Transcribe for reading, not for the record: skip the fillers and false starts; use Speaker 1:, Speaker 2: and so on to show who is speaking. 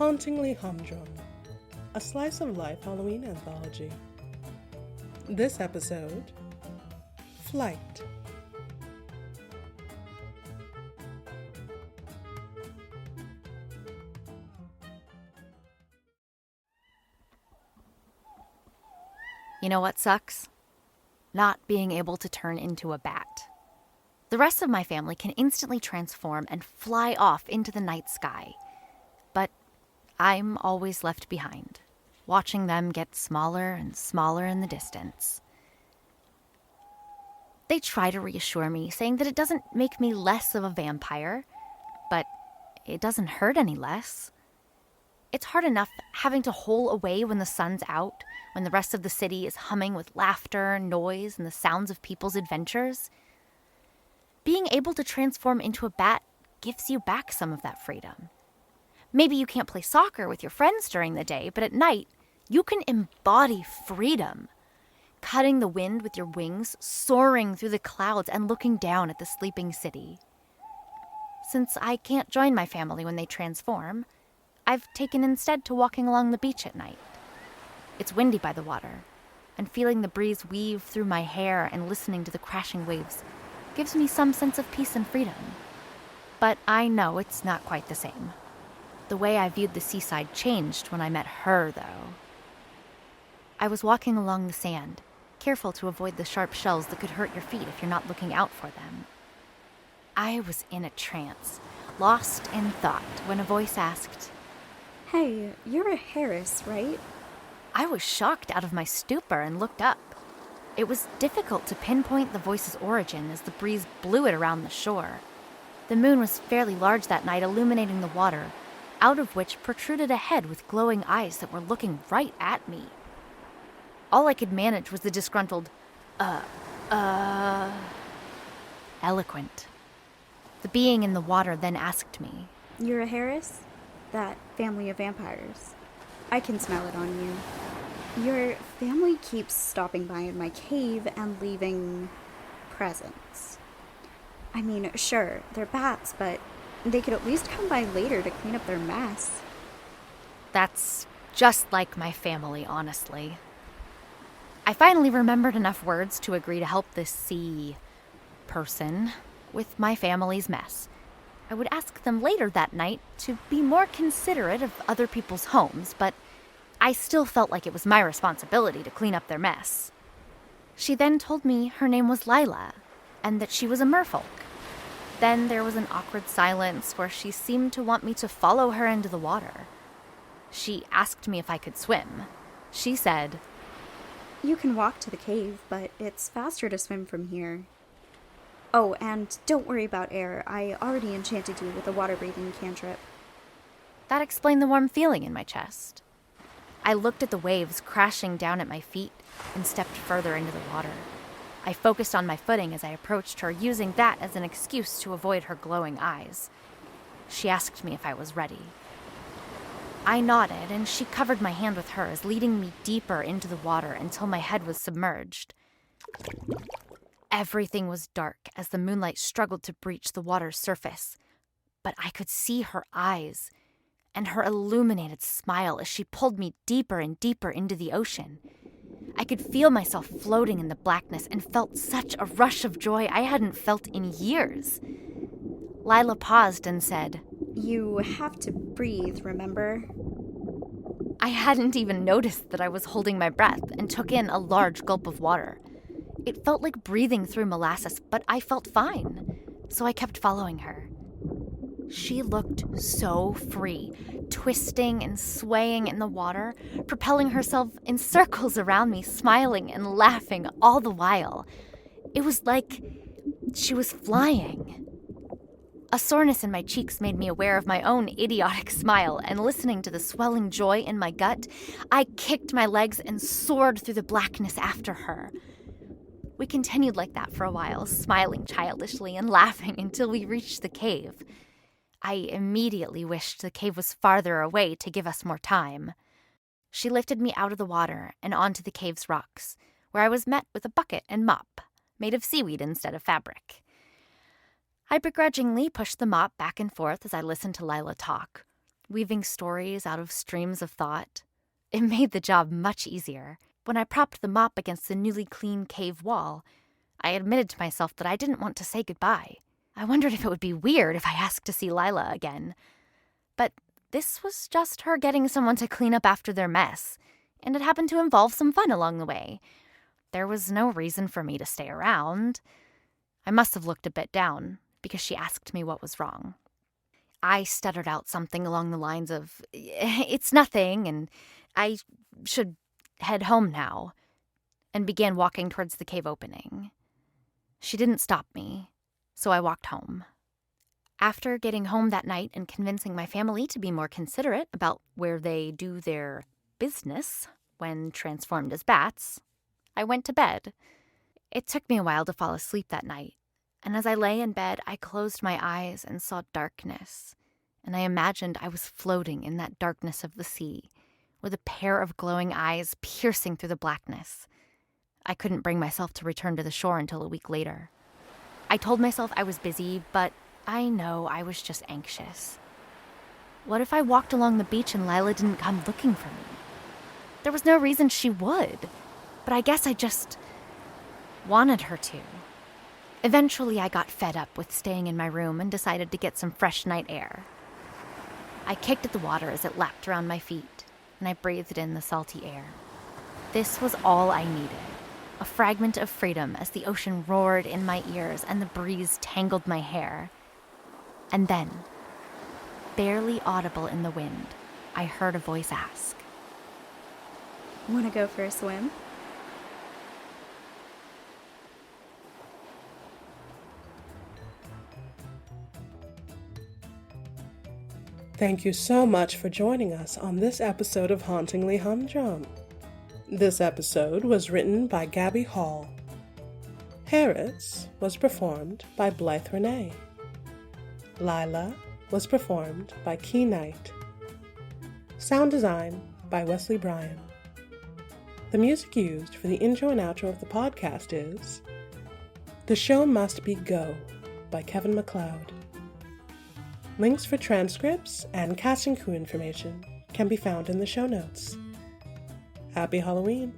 Speaker 1: Hauntingly Humdrum, a slice of life Halloween anthology. This episode, Flight.
Speaker 2: You know what sucks? Not being able to turn into a bat. The rest of my family can instantly transform and fly off into the night sky. But I'm always left behind, watching them get smaller and smaller in the distance. They try to reassure me, saying that it doesn't make me less of a vampire, but it doesn't hurt any less. It's hard enough having to hole away when the sun's out, when the rest of the city is humming with laughter, noise, and the sounds of people's adventures. Being able to transform into a bat gives you back some of that freedom. Maybe you can't play soccer with your friends during the day, but at night, you can embody freedom. Cutting the wind with your wings, soaring through the clouds, and looking down at the sleeping city. Since I can't join my family when they transform, I've taken instead to walking along the beach at night. It's windy by the water, and feeling the breeze weave through my hair and listening to the crashing waves gives me some sense of peace and freedom. But I know it's not quite the same. The way I viewed the seaside changed when I met her, though. I was walking along the sand, careful to avoid the sharp shells that could hurt your feet if you're not looking out for them. I was in a trance, lost in thought, when a voice asked,
Speaker 3: "Hey, you're a Harris, right?"
Speaker 2: I was shocked out of my stupor and looked up. It was difficult to pinpoint the voice's origin as the breeze blew it around the shore. The moon was fairly large that night, illuminating the water, out of which protruded a head with glowing eyes that were looking right at me. All I could manage was the disgruntled, eloquent. The being in the water then asked me,
Speaker 3: "You're a Harris? That family of vampires. I can smell it on you. Your family keeps stopping by in my cave and leaving presents. I mean, sure, they're bats, but they could at least come by later to clean up their mess."
Speaker 2: That's just like my family, honestly. I finally remembered enough words to agree to help this sea person with my family's mess. I would ask them later that night to be more considerate of other people's homes, but I still felt like it was my responsibility to clean up their mess. She then told me her name was Lila, and that she was a merfolk. Then there was an awkward silence where she seemed to want me to follow her into the water. She asked me if I could swim. She said,
Speaker 3: "You can walk to the cave, but it's faster to swim from here. Oh, and don't worry about air. I already enchanted you with a water-breathing cantrip."
Speaker 2: That explained the warm feeling in my chest. I looked at the waves crashing down at my feet and stepped further into the water. I focused on my footing as I approached her, using that as an excuse to avoid her glowing eyes. She asked me if I was ready. I nodded, and she covered my hand with hers, leading me deeper into the water until my head was submerged. Everything was dark as the moonlight struggled to breach the water's surface, but I could see her eyes and her illuminated smile as she pulled me deeper and deeper into the ocean. I could feel myself floating in the blackness and felt such a rush of joy I hadn't felt in years. Lila paused and said,
Speaker 3: "You have to breathe, remember?"
Speaker 2: I hadn't even noticed that I was holding my breath and took in a large gulp of water. It felt like breathing through molasses, but I felt fine, so I kept following her. She looked so free, twisting and swaying in the water, propelling herself in circles around me, smiling and laughing all the while. It was like she was flying. A soreness in my cheeks made me aware of my own idiotic smile, and listening to the swelling joy in my gut, I kicked my legs and soared through the blackness after her. We continued like that for a while, smiling childishly and laughing until we reached the cave. I immediately wished the cave was farther away to give us more time. She lifted me out of the water and onto the cave's rocks, where I was met with a bucket and mop, made of seaweed instead of fabric. I begrudgingly pushed the mop back and forth as I listened to Lila talk, weaving stories out of streams of thought. It made the job much easier. When I propped the mop against the newly clean cave wall, I admitted to myself that I didn't want to say goodbye. I wondered if it would be weird if I asked to see Lila again. But this was just her getting someone to clean up after their mess, and it happened to involve some fun along the way. There was no reason for me to stay around. I must have looked a bit down, because she asked me what was wrong. I stuttered out something along the lines of, "It's nothing, and I should head home now," and began walking towards the cave opening. She didn't stop me, so I walked home. After getting home that night and convincing my family to be more considerate about where they do their business when transformed as bats, I went to bed. It took me a while to fall asleep that night, and as I lay in bed, I closed my eyes and saw darkness, and I imagined I was floating in that darkness of the sea, with a pair of glowing eyes piercing through the blackness. I couldn't bring myself to return to the shore until a week later. I told myself I was busy, but I know I was just anxious. What if I walked along the beach and Lila didn't come looking for me? There was no reason she would, but I guess I just wanted her to. Eventually, I got fed up with staying in my room and decided to get some fresh night air. I kicked at the water as it lapped around my feet, and I breathed in the salty air. This was all I needed, a fragment of freedom as the ocean roared in my ears and the breeze tangled my hair. And then, barely audible in the wind, I heard a voice ask,
Speaker 3: Want to go for a swim?
Speaker 1: Thank you so much for joining us on this episode of Hauntingly Humdrum. This episode was written by Gabby Hall. Harris was performed by Blythe Renee. Lila was performed by Key Knight. Sound design by Wesley Bryan. The music used for the intro and outro of the podcast is The Show Must Be Go by Kevin MacLeod. Links for transcripts and cast and crew information can be found in the show notes. Happy Halloween!